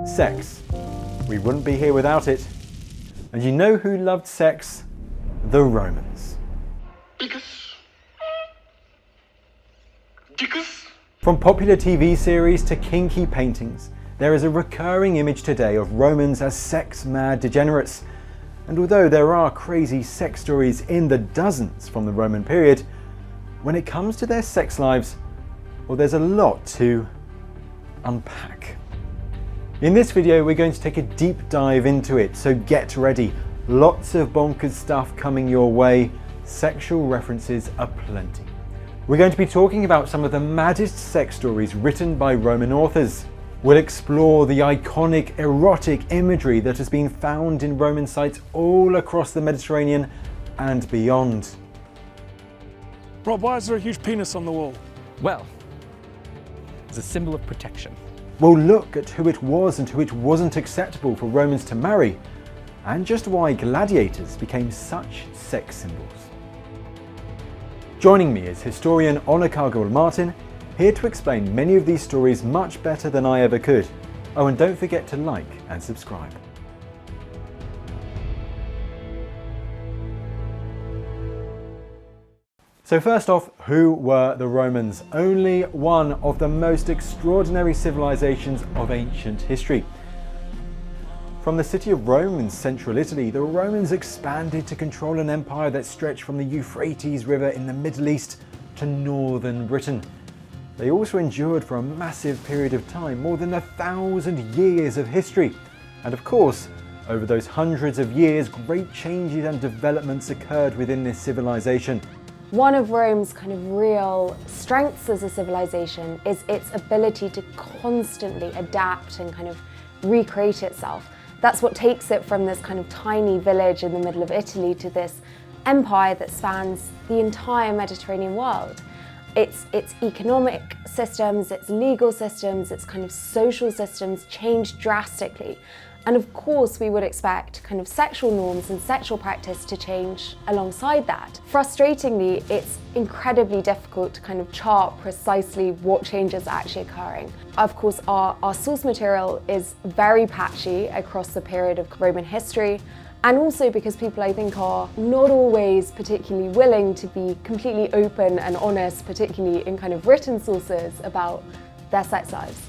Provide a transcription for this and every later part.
Sex. We wouldn't be here without it. And you know who loved sex? The Romans. From popular TV series to kinky paintings, there is a recurring image today of Romans as sex-mad degenerates. And although there are crazy sex stories in the dozens from the Roman period, when it comes to their sex lives, well, there's a lot to unpack. In this video, we're going to take a deep dive into it, so get ready. Lots of bonkers stuff coming your way. Sexual references aplenty. We're going to be talking about some of the maddest sex stories written by Roman authors. We'll explore the iconic erotic imagery that has been found in Roman sites all across the Mediterranean and beyond. Rob, why is there a huge penis on the wall? Well, it's a symbol of protection. We'll look at who it was and who it wasn't acceptable for Romans to marry, and just why gladiators became such sex symbols. Joining me is historian Honor Cargill-Martin, here to explain many of these stories much better than I ever could. Oh, and don't forget to like and subscribe. So first off, who were the Romans? Only one of the most extraordinary civilizations of ancient history. From the city of Rome in central Italy, the Romans expanded to control an empire that stretched from the Euphrates River in the Middle East to northern Britain. They also endured for a massive period of time, more than 1,000 years of history. And of course, over those hundreds of years, great changes and developments occurred within this civilization. One of Rome's kind of real strengths as a civilization is its ability to constantly adapt and kind of recreate itself. That's what takes it from this kind of tiny village in the middle of Italy to this empire that spans the entire Mediterranean world. Its economic systems, its legal systems, its kind of social systems changed drastically. And of course, we would expect kind of sexual norms and sexual practice to change alongside that. Frustratingly, it's incredibly difficult to kind of chart precisely what changes are actually occurring. Of course, our source material is very patchy across the period of Roman history, and also because people, I think, are not always particularly willing to be completely open and honest, particularly in kind of written sources, about their sex lives.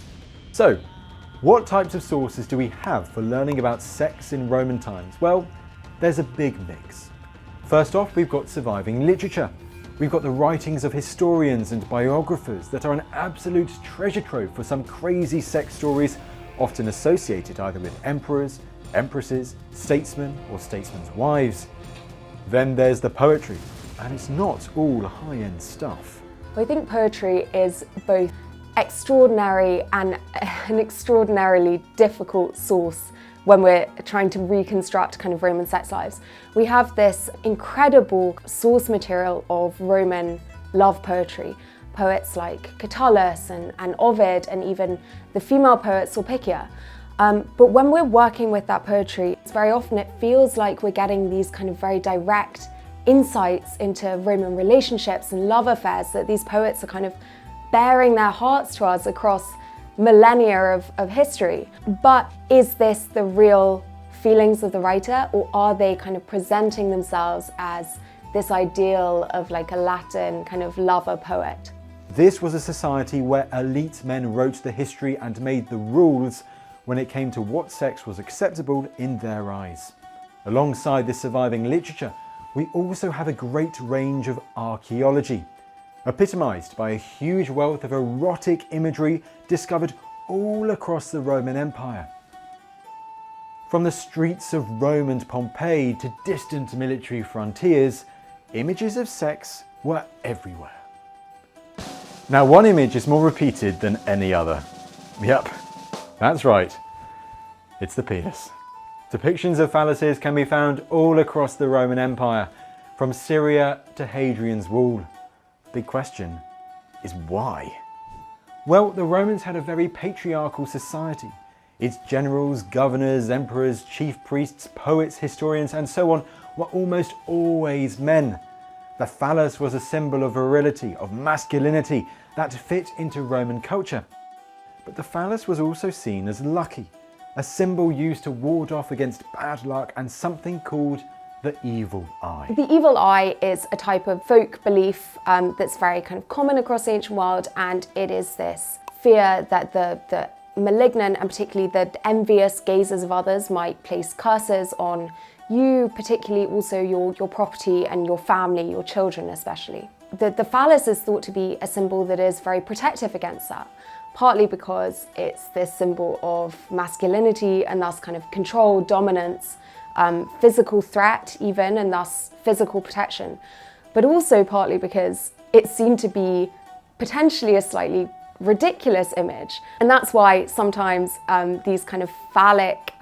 So, what types of sources do we have for learning about sex in Roman times? Well, there's a big mix. First off, we've got surviving literature. We've got the writings of historians and biographers that are an absolute treasure trove for some crazy sex stories, often associated either with emperors, empresses, statesmen, or statesmen's wives. Then there's the poetry, and it's not all high-end stuff. I think poetry is both extraordinary and an extraordinarily difficult source when we're trying to reconstruct kind of Roman sex lives. We have this incredible source material of Roman love poetry. Poets like Catullus and Ovid, and even the female poet Sulpicia. But when we're working with that poetry, very often it feels like we're getting these kind of very direct insights into Roman relationships and love affairs, that these poets are kind of bearing their hearts to us across millennia of history. But is this the real feelings of the writer, or are they kind of presenting themselves as this ideal of like a Latin kind of lover poet? This was a society where elite men wrote the history and made the rules when it came to what sex was acceptable in their eyes. Alongside this surviving literature, we also have a great range of archaeology, epitomised by a huge wealth of erotic imagery discovered all across the Roman Empire. From the streets of Rome and Pompeii to distant military frontiers, images of sex were everywhere. Now, one image is more repeated than any other. Yep, that's right, it's the penis. Depictions of phalluses can be found all across the Roman Empire, from Syria to Hadrian's Wall. Big question is why? Well, the Romans had a very patriarchal society. Its generals, governors, emperors, chief priests, poets, historians, and so on were almost always men. The phallus was a symbol of virility, of masculinity, that fit into Roman culture. But the phallus was also seen as lucky, a symbol used to ward off against bad luck and something called the evil eye. The evil eye is a type of folk belief that's very kind of common across the ancient world, and it is this fear that the malignant and particularly the envious gazes of others might place curses on you, particularly also your property and your family, your children especially. The phallus is thought to be a symbol that is very protective against that, partly because it's this symbol of masculinity and thus kind of control, dominance, physical threat even, and thus physical protection, but also partly because it seemed to be potentially a slightly ridiculous image. And that's why sometimes these kind of phallic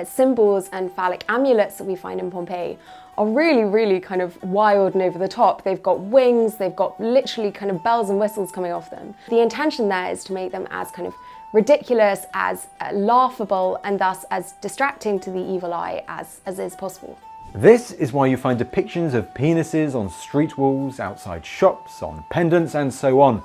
symbols and phallic amulets that we find in Pompeii are really, really kind of wild and over the top. They've got wings, they've got literally kind of bells and whistles coming off them. The intention there is to make them as kind of ridiculous, as laughable, and thus as distracting to the evil eye as is possible. This is why you find depictions of penises on street walls, outside shops, on pendants, and so on.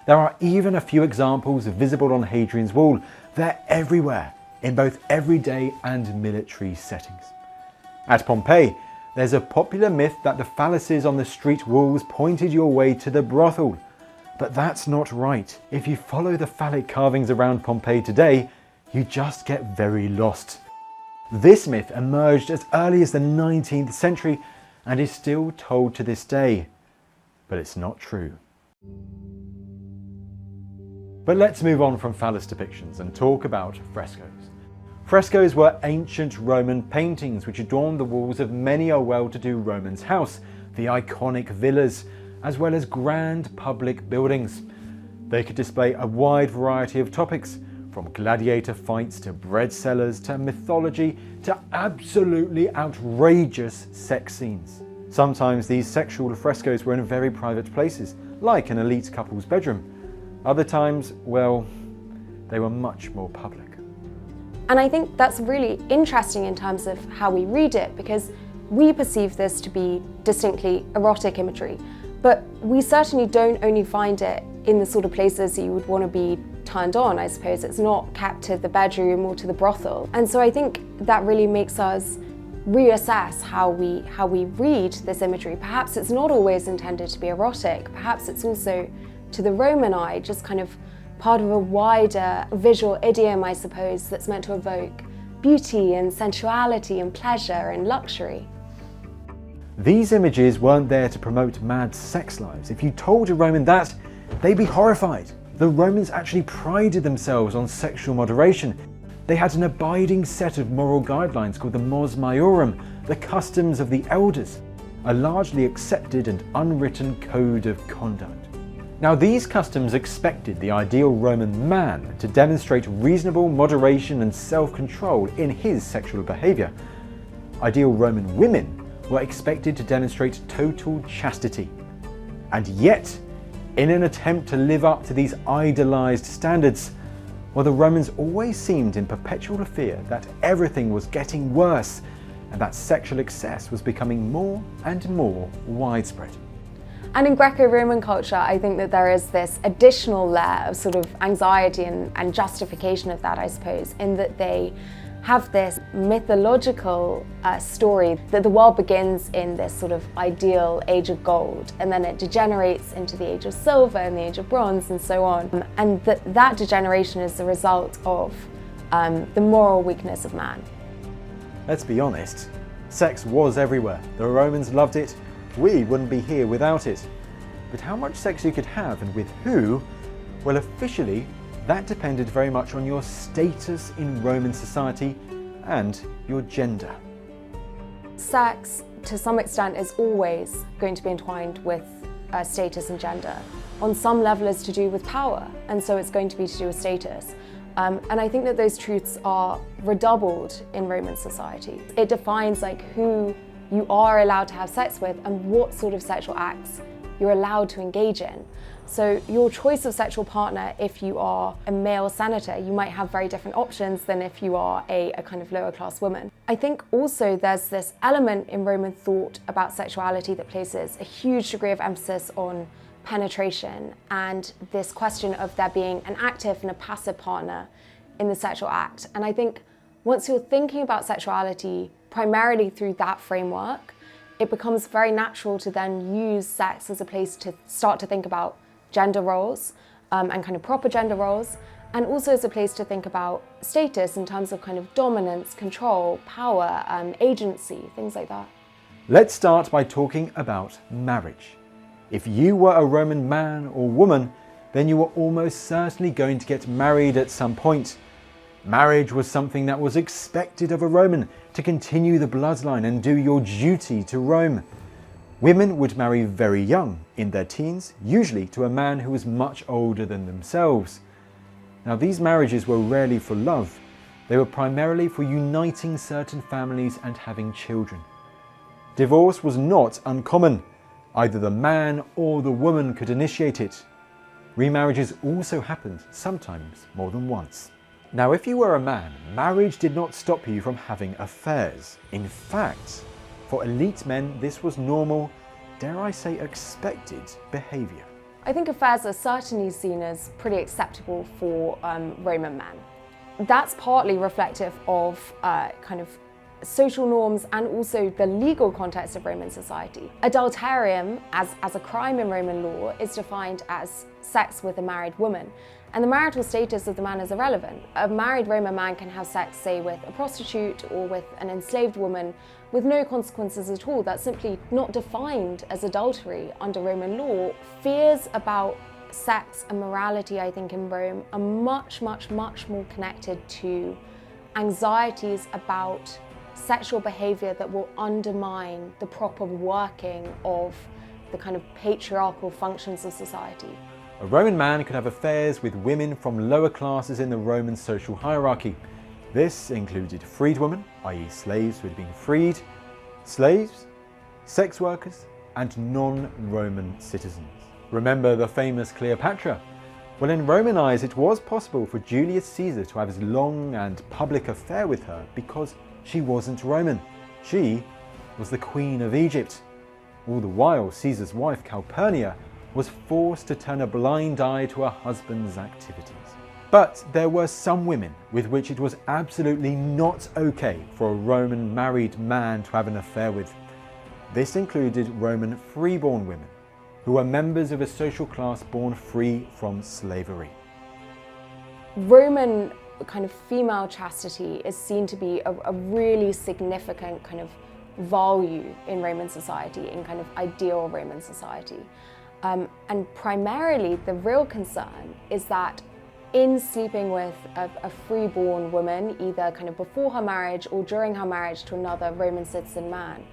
There are even a few examples visible on Hadrian's Wall. They're everywhere, in both everyday and military settings. At Pompeii, there's a popular myth that the phalluses on the street walls pointed your way to the brothel. But that's not right. If you follow the phallic carvings around Pompeii today, you just get very lost. This myth emerged as early as the 19th century and is still told to this day. But it's not true. But let's move on from phallus depictions and talk about frescoes. Frescoes were ancient Roman paintings which adorned the walls of many a well-to-do Roman's house, the iconic villas, as well as grand public buildings. They could display a wide variety of topics, from gladiator fights to bread sellers to mythology to absolutely outrageous sex scenes. Sometimes these sexual frescoes were in very private places, like an elite couple's bedroom. Other times, well, they were much more public. And I think that's really interesting in terms of how we read it, because we perceive this to be distinctly erotic imagery, but we certainly don't only find it in the sort of places that you would want to be turned on, I suppose. It's not kept to the bedroom or to the brothel. And so I think that really makes us reassess how we read this imagery. Perhaps it's not always intended to be erotic. Perhaps it's also, to the Roman eye, just kind of part of a wider visual idiom, I suppose, that's meant to evoke beauty and sensuality and pleasure and luxury. These images weren't there to promote mad sex lives. If you told a Roman that, they'd be horrified. The Romans actually prided themselves on sexual moderation. They had an abiding set of moral guidelines called the mos maiorum, the customs of the elders, a largely accepted and unwritten code of conduct. Now, these customs expected the ideal Roman man to demonstrate reasonable moderation and self-control in his sexual behaviour. Ideal Roman women were expected to demonstrate total chastity. And yet, in an attempt to live up to these idolised standards, well, the Romans always seemed in perpetual fear that everything was getting worse and that sexual excess was becoming more and more widespread. And in Greco-Roman culture, I think that there is this additional layer of sort of anxiety and justification of that, I suppose, in that they have this mythological story that the world begins in this sort of ideal age of gold, and then it degenerates into the age of silver and the age of bronze and so on. And that degeneration is the result of the moral weakness of man. Let's be honest, sex was everywhere. The Romans loved it. We wouldn't be here without it. But how much sex you could have and with who? Well, officially, that depended very much on your status in Roman society and your gender. Sex, to some extent, is always going to be entwined with status and gender. On some level, it's to do with power, and so it's going to be to do with status. And I think that those truths are redoubled in Roman society. It defines who you are allowed to have sex with and what sort of sexual acts you're allowed to engage in. So your choice of sexual partner, if you are a male senator, you might have very different options than if you are a kind of lower class woman. I think also there's this element in Roman thought about sexuality that places a huge degree of emphasis on penetration and this question of there being an active and a passive partner in the sexual act. And I think Once you're thinking about sexuality primarily through that framework, it becomes very natural to then use sex as a place to start to think about gender roles and kind of proper gender roles, and also as a place to think about status in terms of kind of dominance, control, power, agency, things like that. Let's start by talking about marriage. If you were a Roman man or woman, then you were almost certainly going to get married at some point. Marriage was something that was expected of a Roman, to continue the bloodline and do your duty to Rome. Women would marry very young, in their teens, usually to a man who was much older than themselves. Now, these marriages were rarely for love. They were primarily for uniting certain families and having children. Divorce was not uncommon. Either the man or the woman could initiate it. Remarriages also happened, sometimes more than once. Now, if you were a man, marriage did not stop you from having affairs. In fact, for elite men, this was normal, dare I say expected, behaviour. I think affairs are certainly seen as pretty acceptable for Roman men. That's partly reflective of kind of social norms and also the legal context of Roman society. Adulterium, as a crime in Roman law, is defined as sex with a married woman, and the marital status of the man is irrelevant. A married Roman man can have sex, say, with a prostitute or with an enslaved woman with no consequences at all. That's simply not defined as adultery under Roman law. Fears about sex and morality, I think, in Rome are much, much, much more connected to anxieties about sexual behaviour that will undermine the proper working of the kind of patriarchal functions of society. A Roman man could have affairs with women from lower classes in the Roman social hierarchy. This included freedwomen, i.e. slaves who had been freed, slaves, sex workers, and non-Roman citizens. Remember the famous Cleopatra? Well, in Roman eyes, it was possible for Julius Caesar to have his long and public affair with her because she wasn't Roman. She was the Queen of Egypt. All the while, Caesar's wife, Calpurnia, was forced to turn a blind eye to her husband's activities. But there were some women with which it was absolutely not okay for a Roman married man to have an affair with. This included Roman freeborn women, who were members of a social class born free from slavery. Roman kind of female chastity is seen to be a really significant kind of value in Roman society, in kind of ideal Roman society. And primarily the real concern is that in sleeping with a freeborn woman, either kind of before her marriage or during her marriage to another Roman citizen man,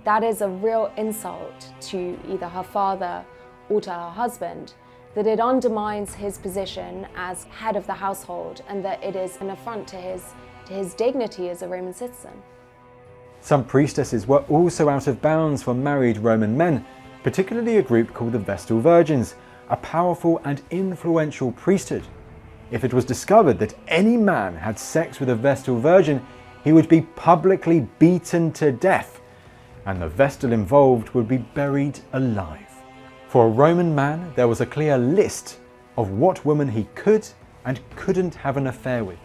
that is a real insult to either her father or to her husband, that it undermines his position as head of the household and that it is an affront to his dignity as a Roman citizen. Some priestesses were also out of bounds for married Roman men, particularly a group called the Vestal Virgins, a powerful and influential priesthood. If it was discovered that any man had sex with a Vestal Virgin, he would be publicly beaten to death, and the Vestal involved would be buried alive. For a Roman man, there was a clear list of what women he could and couldn't have an affair with.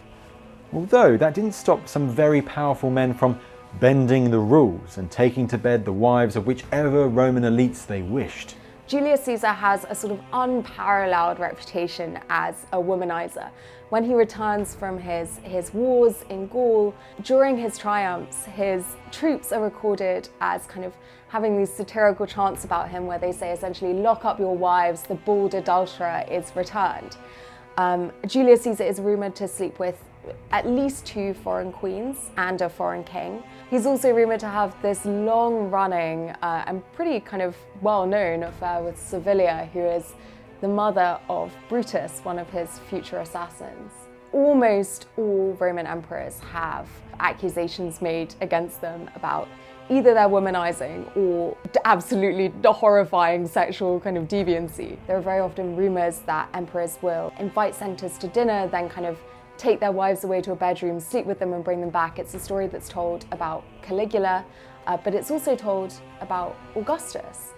Although that didn't stop some very powerful men from bending the rules and taking to bed the wives of whichever Roman elites they wished. Julius Caesar has a sort of unparalleled reputation as a womanizer. When he returns from his wars in Gaul, during his triumphs, his troops are recorded as kind of having these satirical chants about him where they say essentially, "Lock up your wives, the bald adulterer is returned." Julius Caesar is rumoured to sleep with at least 2 foreign queens and a foreign king. He's also rumoured to have this long-running and pretty kind of well-known affair with Servilia, who is the mother of Brutus, one of his future assassins. Almost all Roman emperors have accusations made against them about either their womanizing or absolutely horrifying sexual kind of deviancy. There are very often rumours that emperors will invite senators to dinner, then kind of take their wives away to a bedroom, sleep with them and bring them back. It's a story that's told about Caligula, but it's also told about Augustus.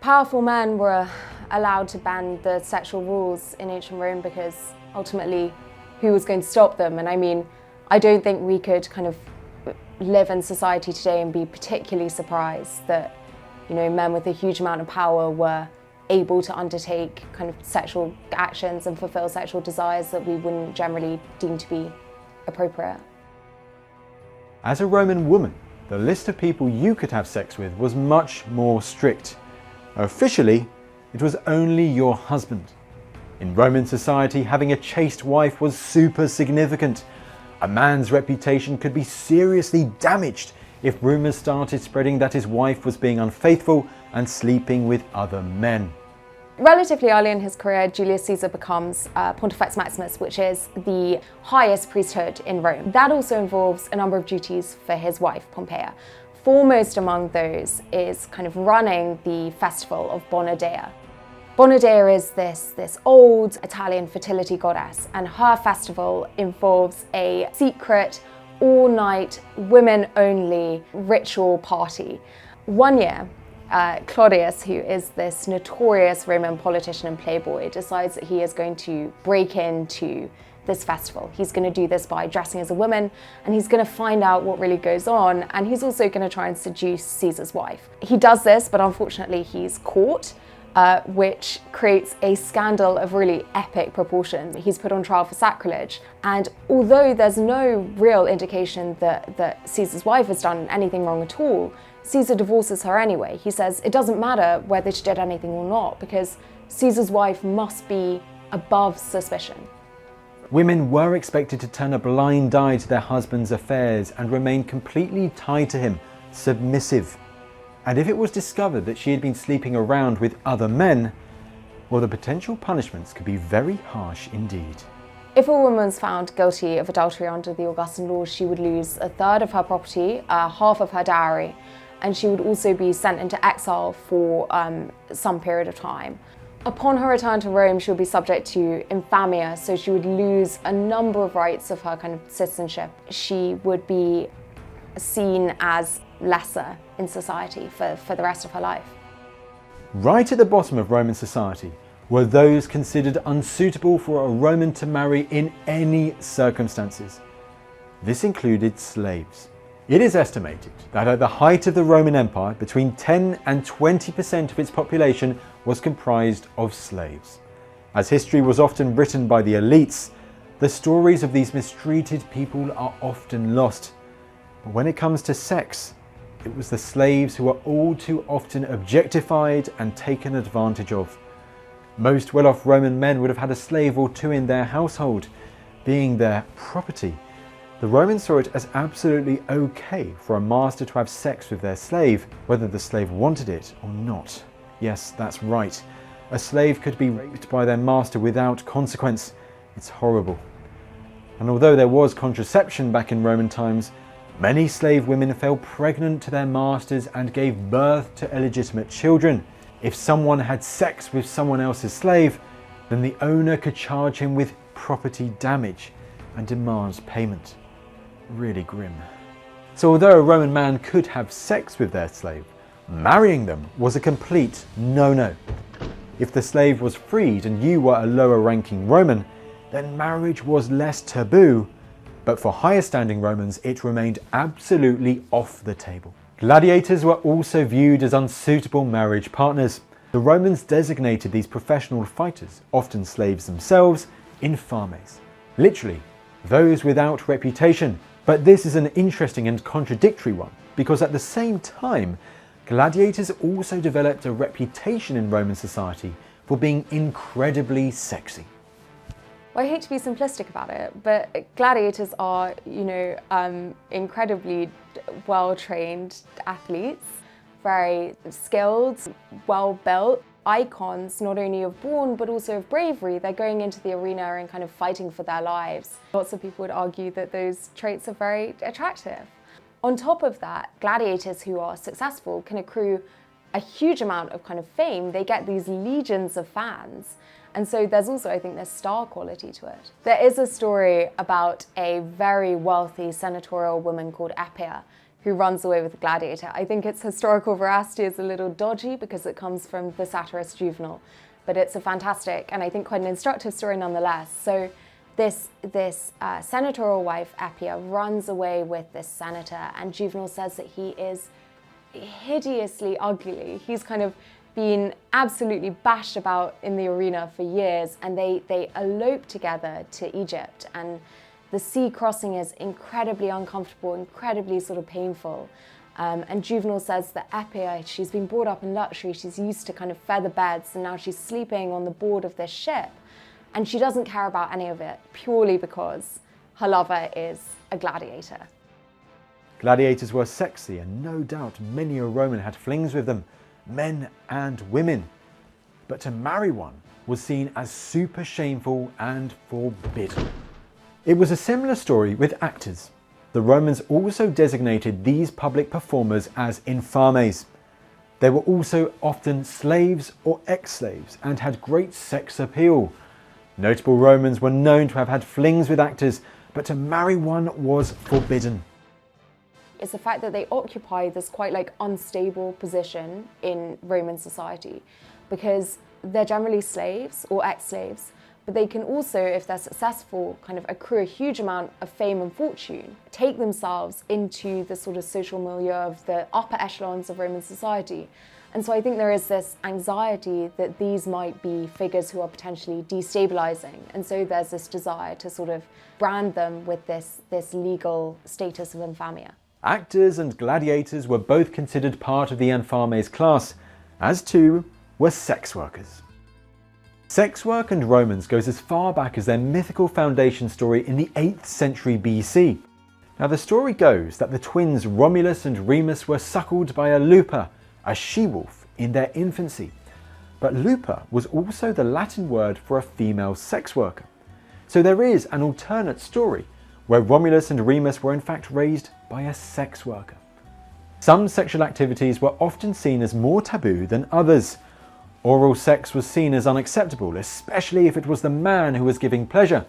Powerful men were allowed to bend the sexual rules in ancient Rome because ultimately, who was going to stop them? And I mean, I don't think we could kind of live in society today and be particularly surprised that, you know, men with a huge amount of power were able to undertake kind of sexual actions and fulfill sexual desires that we wouldn't generally deem to be appropriate. As a Roman woman, the list of people you could have sex with was much more strict. Officially, it was only your husband. In Roman society, having a chaste wife was super significant. A man's reputation could be seriously damaged if rumours started spreading that his wife was being unfaithful and sleeping with other men. Relatively early in his career, Julius Caesar becomes Pontifex Maximus, which is the highest priesthood in Rome. That also involves a number of duties for his wife, Pompeia. Foremost among those is kind of running the festival of Bona Dea. Bona Dea is this old Italian fertility goddess, and her festival involves a secret, all-night, women-only ritual party. One year, Claudius, who is this notorious Roman politician and playboy, decides that he is going to break into this festival. He's going to do this by dressing as a woman, and he's going to find out what really goes on, and he's also going to try and seduce Caesar's wife. He does this, but unfortunately he's caught, which creates a scandal of really epic proportions. He's put on trial for sacrilege, and although there's no real indication that Caesar's wife has done anything wrong at all, Caesar divorces her anyway. He says it doesn't matter whether she did anything or not, because Caesar's wife must be above suspicion. Women were expected to turn a blind eye to their husband's affairs and remain completely tied to him, submissive. And if it was discovered that she had been sleeping around with other men, well, the potential punishments could be very harsh indeed. If a woman was found guilty of adultery under the Augustan laws, she would lose a third of her property, half of her dowry, and she would also be sent into exile for some period of time. Upon her return to Rome, she would be subject to infamia, so she would lose a number of rights of her kind of citizenship. She would be seen as lesser in society for the rest of her life. Right at the bottom of Roman society were those considered unsuitable for a Roman to marry in any circumstances. This included slaves. It is estimated that at the height of the Roman Empire, between 10 and 20% of its population was comprised of slaves. As history was often written by the elites, the stories of these mistreated people are often lost. But when it comes to sex, it was the slaves who were all too often objectified and taken advantage of. Most well-off Roman men would have had a slave or two in their household, being their property. The Romans saw it as absolutely okay for a master to have sex with their slave, whether the slave wanted it or not. Yes, that's right. A slave could be raped by their master without consequence. It's horrible. And although there was contraception back in Roman times, many slave women fell pregnant to their masters and gave birth to illegitimate children. If someone had sex with someone else's slave, then the owner could charge him with property damage and demand payment. Really grim. So although a Roman man could have sex with their slave, marrying them was a complete no-no. If the slave was freed and you were a lower ranking Roman, then marriage was less taboo, but for higher standing Romans it remained absolutely off the table. Gladiators were also viewed as unsuitable marriage partners. The Romans designated these professional fighters, often slaves themselves, infames, literally those without reputation. But this is an interesting and contradictory one, because at the same time, gladiators also developed a reputation in Roman society for being incredibly sexy. Well, I hate to be simplistic about it, but gladiators are, incredibly well-trained athletes, very skilled, well-built, icons not only of brawn but also of bravery. They're going into the arena and kind of fighting for their lives. Lots of people would argue that those traits are very attractive. On top of that, gladiators who are successful can accrue a huge amount of kind of fame. They get these legions of fans. And so there's also, I think, this star quality to it. There is a story about a very wealthy senatorial woman called Appia who runs away with a gladiator. I think its historical veracity is a little dodgy because it comes from the satirist Juvenal, but it's a fantastic and I think quite an instructive story nonetheless. So this senatorial wife, Appia, runs away with this senator, and Juvenal says that he is hideously ugly. He's kind of been absolutely bashed about in the arena for years, and they elope together to Egypt, and the sea crossing is incredibly uncomfortable, incredibly sort of painful. And Juvenal says that Appia, she's been brought up in luxury, she's used to kind of feather beds, and now she's sleeping on the board of this ship. And she doesn't care about any of it, purely because her lover is a gladiator. Gladiators were sexy, and no doubt many a Roman had flings with them, men and women. But to marry one was seen as super shameful and forbidden. It was a similar story with actors. The Romans also designated these public performers as infames. They were also often slaves or ex-slaves and had great sex appeal. Notable Romans were known to have had flings with actors, but to marry one was forbidden. It's the fact that they occupy this quite like unstable position in Roman society, because they're generally slaves or ex-slaves, but they can also, if they're successful, kind of accrue a huge amount of fame and fortune, take themselves into the sort of social milieu of the upper echelons of Roman society. And so I think there is this anxiety that these might be figures who are potentially destabilizing. And so there's this desire to sort of brand them with this legal status of infamia. Actors and gladiators were both considered part of the infames class, as too were sex workers. Sex work and Romans goes as far back as their mythical foundation story in the 8th century BC. Now the story goes that the twins Romulus and Remus were suckled by a lupa, a she-wolf, in their infancy. But lupa was also the Latin word for a female sex worker. So there is an alternate story where Romulus and Remus were in fact raised by a sex worker. Some sexual activities were often seen as more taboo than others. Oral sex was seen as unacceptable, especially if it was the man who was giving pleasure.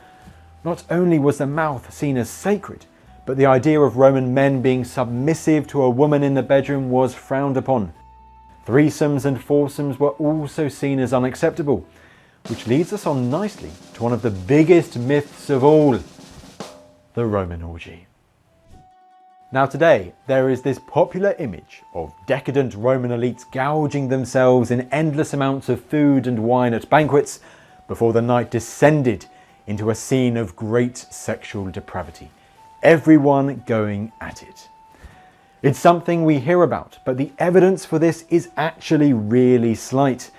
Not only was the mouth seen as sacred, but the idea of Roman men being submissive to a woman in the bedroom was frowned upon. Threesomes and foursomes were also seen as unacceptable, which leads us on nicely to one of the biggest myths of all, the Roman orgy. Now today, there is this popular image of decadent Roman elites gouging themselves in endless amounts of food and wine at banquets before the night descended into a scene of great sexual depravity, everyone going at it. It's something we hear about, but the evidence for this is actually really slight.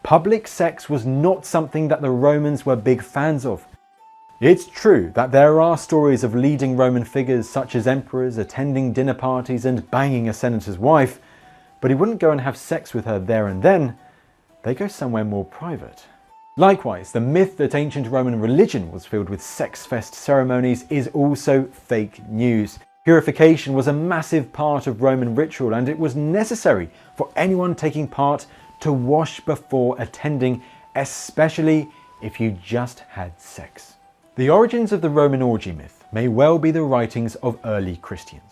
Public sex was not something that the Romans were big fans of. It's true that there are stories of leading Roman figures such as emperors attending dinner parties and banging a senator's wife, but he wouldn't go and have sex with her there and then. They go somewhere more private. Likewise, the myth that ancient Roman religion was filled with sex fest ceremonies is also fake news. Purification was a massive part of Roman ritual, and it was necessary for anyone taking part to wash before attending, especially if you just had sex. The origins of the Roman orgy myth may well be the writings of early Christians.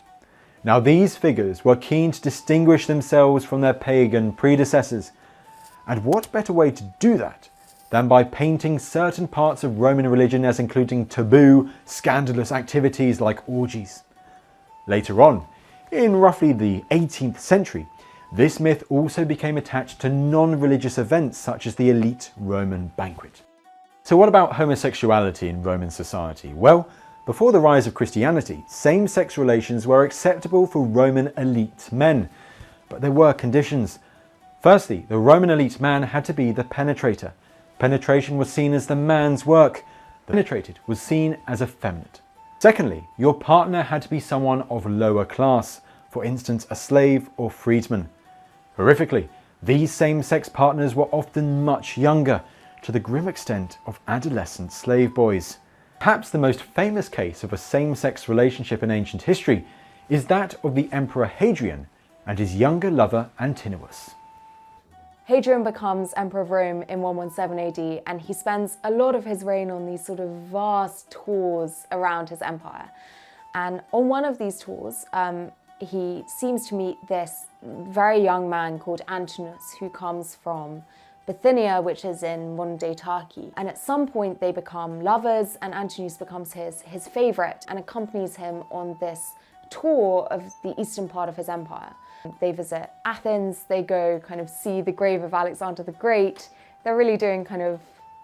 Now these figures were keen to distinguish themselves from their pagan predecessors, and what better way to do that than by painting certain parts of Roman religion as including taboo, scandalous activities like orgies. Later on, in roughly the 18th century, this myth also became attached to non-religious events such as the elite Roman banquet. So what about homosexuality in Roman society? Well, before the rise of Christianity, same-sex relations were acceptable for Roman elite men, but there were conditions. Firstly, the Roman elite man had to be the penetrator. Penetration was seen as the man's work. The penetrated was seen as effeminate. Secondly, your partner had to be someone of lower class, for instance a slave or freedman. Horrifically, these same-sex partners were often much younger, to the grim extent of adolescent slave boys. Perhaps the most famous case of a same-sex relationship in ancient history is that of the Emperor Hadrian and his younger lover Antinous. Hadrian becomes Emperor of Rome in 117 AD, and he spends a lot of his reign on these sort of vast tours around his empire. And on one of these tours, he seems to meet this very young man called Antinous, who comes from Bithynia, which is in modern-day Turkey. And at some point they become lovers, and Antinous becomes his favourite and accompanies him on this tour of the eastern part of his empire. They visit Athens, they go kind of see the grave of Alexander the Great. They're really doing kind of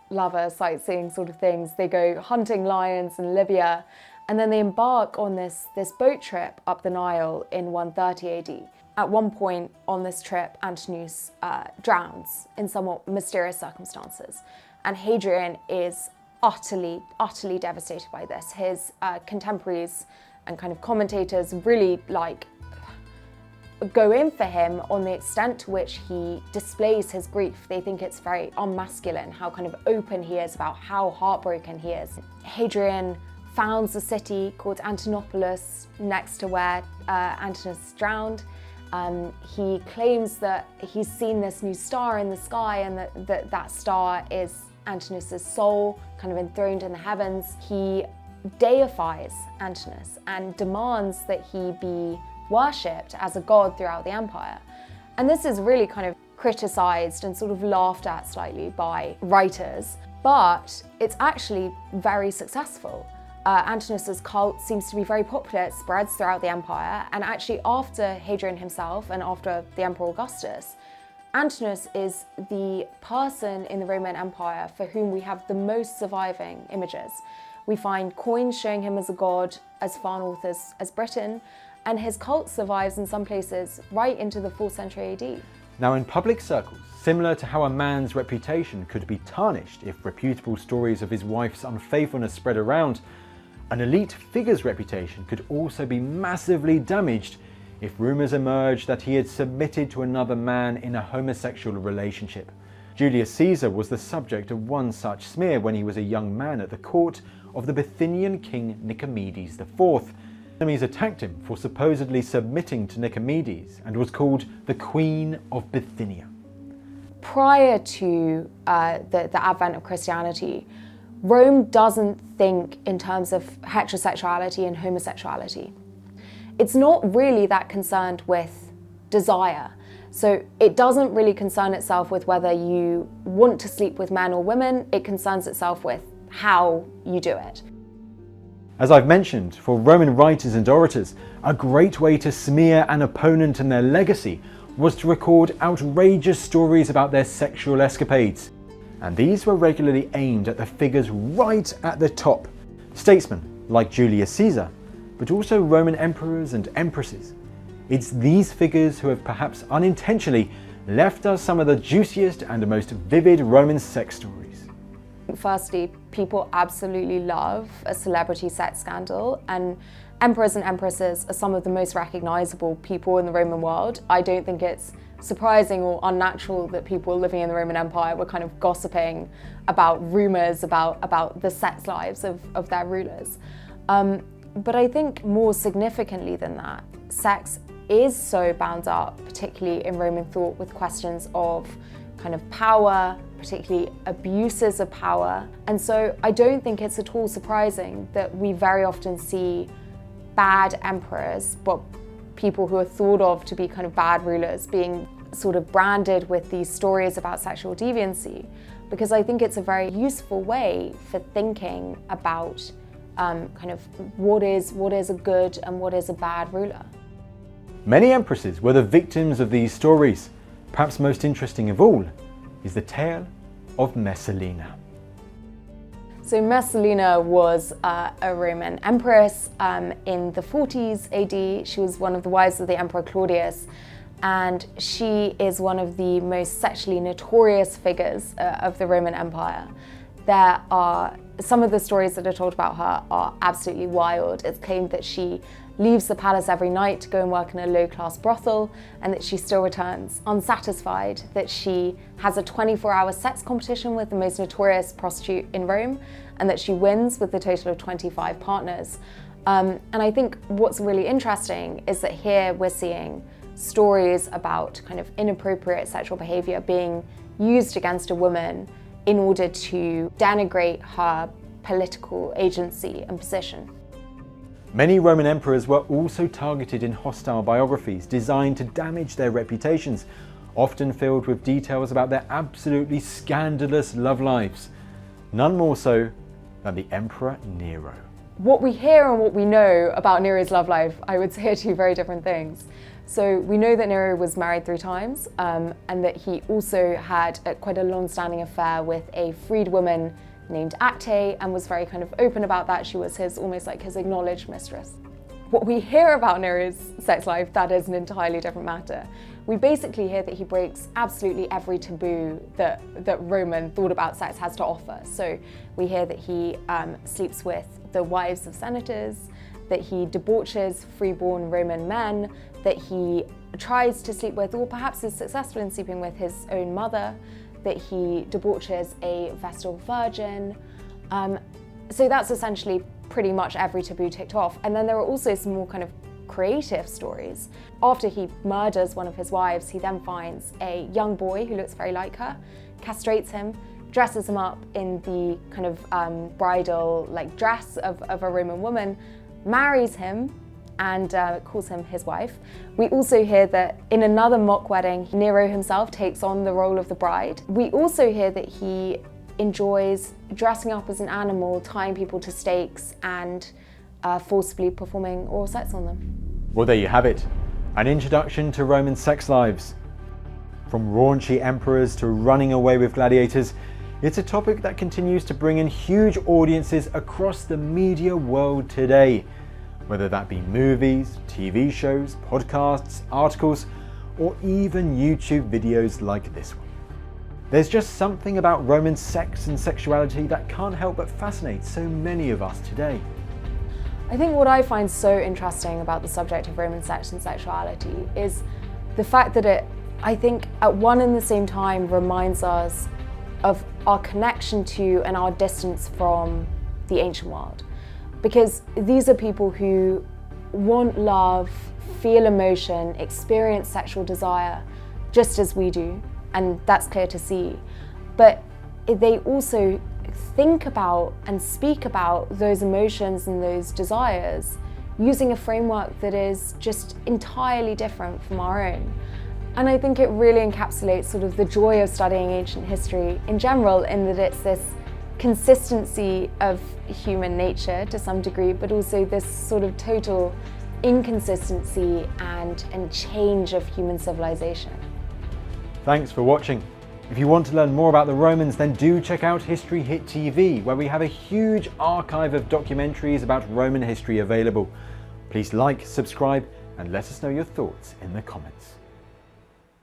lover sightseeing sort of things. They go hunting lions in Libya, and then they embark on this boat trip up the Nile in 130 AD. At one point on this trip, Antinous drowns in somewhat mysterious circumstances, and Hadrian is utterly devastated by this. His contemporaries and kind of commentators really go in for him on the extent to which he displays his grief. They think it's very unmasculine, how kind of open he is about how heartbroken he is. Hadrian founds a city called Antinopolis next to where Antinous drowned. He claims that he's seen this new star in the sky, and that star is Antinous' soul, kind of enthroned in the heavens. He deifies Antinous and demands that he be worshipped as a god throughout the empire. And this is really kind of criticized and sort of laughed at slightly by writers, but it's actually very successful. Antinous' cult seems to be very popular, it spreads throughout the empire, and actually after Hadrian himself and after the Emperor Augustus, Antinous is the person in the Roman Empire for whom we have the most surviving images. We find coins showing him as a god as far north as Britain, and his cult survives in some places right into the 4th century AD. Now, in public circles, similar to how a man's reputation could be tarnished if reputable stories of his wife's unfaithfulness spread around, an elite figure's reputation could also be massively damaged if rumours emerged that he had submitted to another man in a homosexual relationship. Julius Caesar was the subject of one such smear when he was a young man at the court of the Bithynian king Nicomedes IV. Enemies attacked him for supposedly submitting to Nicomedes and was called the Queen of Bithynia. Prior to the advent of Christianity, Rome doesn't think in terms of heterosexuality and homosexuality. It's not really that concerned with desire. So it doesn't really concern itself with whether you want to sleep with men or women, it concerns itself with how you do it. As I've mentioned, for Roman writers and orators, a great way to smear an opponent and their legacy was to record outrageous stories about their sexual escapades. And these were regularly aimed at the figures right at the top. Statesmen like Julius Caesar, but also Roman emperors and empresses. It's these figures who have perhaps unintentionally left us some of the juiciest and most vivid Roman sex stories. Firstly, people absolutely love a celebrity sex scandal, and emperors and empresses are some of the most recognizable people in the Roman world. I don't think it's surprising or unnatural that people living in the Roman Empire were kind of gossiping about rumors about the sex lives of their rulers. But I think more significantly than that, sex is so bound up, particularly in Roman thought, with questions of kind of power, particularly abuses of power. And so I don't think it's at all surprising that we very often see bad emperors, but people who are thought of to be kind of bad rulers, being sort of branded with these stories about sexual deviancy, because I think it's a very useful way for thinking about kind of what is a good and what is a bad ruler. Many empresses were the victims of these stories. Perhaps most interesting of all is the tale of Messalina. So Messalina was a Roman empress in the 40s AD. She was one of the wives of the Emperor Claudius, and she is one of the most sexually notorious figures of the Roman Empire. There are some of the stories that are told about her are absolutely wild. It's claimed that she leaves the palace every night to go and work in a low-class brothel, and that she still returns unsatisfied, that she has a 24-hour sex competition with the most notorious prostitute in Rome, and that she wins with a total of 25 partners. And I think what's really interesting is that here we're seeing stories about kind of inappropriate sexual behavior being used against a woman in order to denigrate her political agency and position. Many Roman emperors were also targeted in hostile biographies designed to damage their reputations, often filled with details about their absolutely scandalous love lives. None more so than the Emperor Nero. What we hear and what we know about Nero's love life, I would say, are two very different things. So we know that Nero was married 3 times and that he also had quite a long-standing affair with a freed woman named Acte and was very kind of open about that. She was almost like his acknowledged mistress. What we hear about Nero's sex life, that is an entirely different matter. We basically hear that he breaks absolutely every taboo that Roman thought about sex has to offer. So we hear that he sleeps with the wives of senators, that he debauches freeborn Roman men, that he tries to sleep with, or perhaps is successful in sleeping with, his own mother, that he debauches a Vestal Virgin. So that's essentially pretty much every taboo ticked off. And then there are also some more kind of creative stories. After he murders one of his wives, he then finds a young boy who looks very like her, castrates him, dresses him up in the kind of bridal dress of a Roman woman, marries him, and calls him his wife. We also hear that in another mock wedding, Nero himself takes on the role of the bride. We also hear that he enjoys dressing up as an animal, tying people to stakes, and forcibly performing oral sex on them. Well, there you have it. An introduction to Roman sex lives. From raunchy emperors to running away with gladiators, it's a topic that continues to bring in huge audiences across the media world today. Whether that be movies, TV shows, podcasts, articles, or even YouTube videos like this one. There's just something about Roman sex and sexuality that can't help but fascinate so many of us today. I think what I find so interesting about the subject of Roman sex and sexuality is the fact that it, I think, at one and the same time reminds us of our connection to and our distance from the ancient world. Because these are people who want love, feel emotion, experience sexual desire, just as we do, and that's clear to see. But they also think about and speak about those emotions and those desires using a framework that is just entirely different from our own. And I think it really encapsulates sort of the joy of studying ancient history in general, in that it's this consistency of human nature to some degree, but also this sort of total inconsistency and change of human civilization. Thanks for watching. If you want to learn more about the Romans, then do check out History Hit TV, where we have a huge archive of documentaries about Roman history available. Please like, subscribe, and let us know your thoughts in the comments.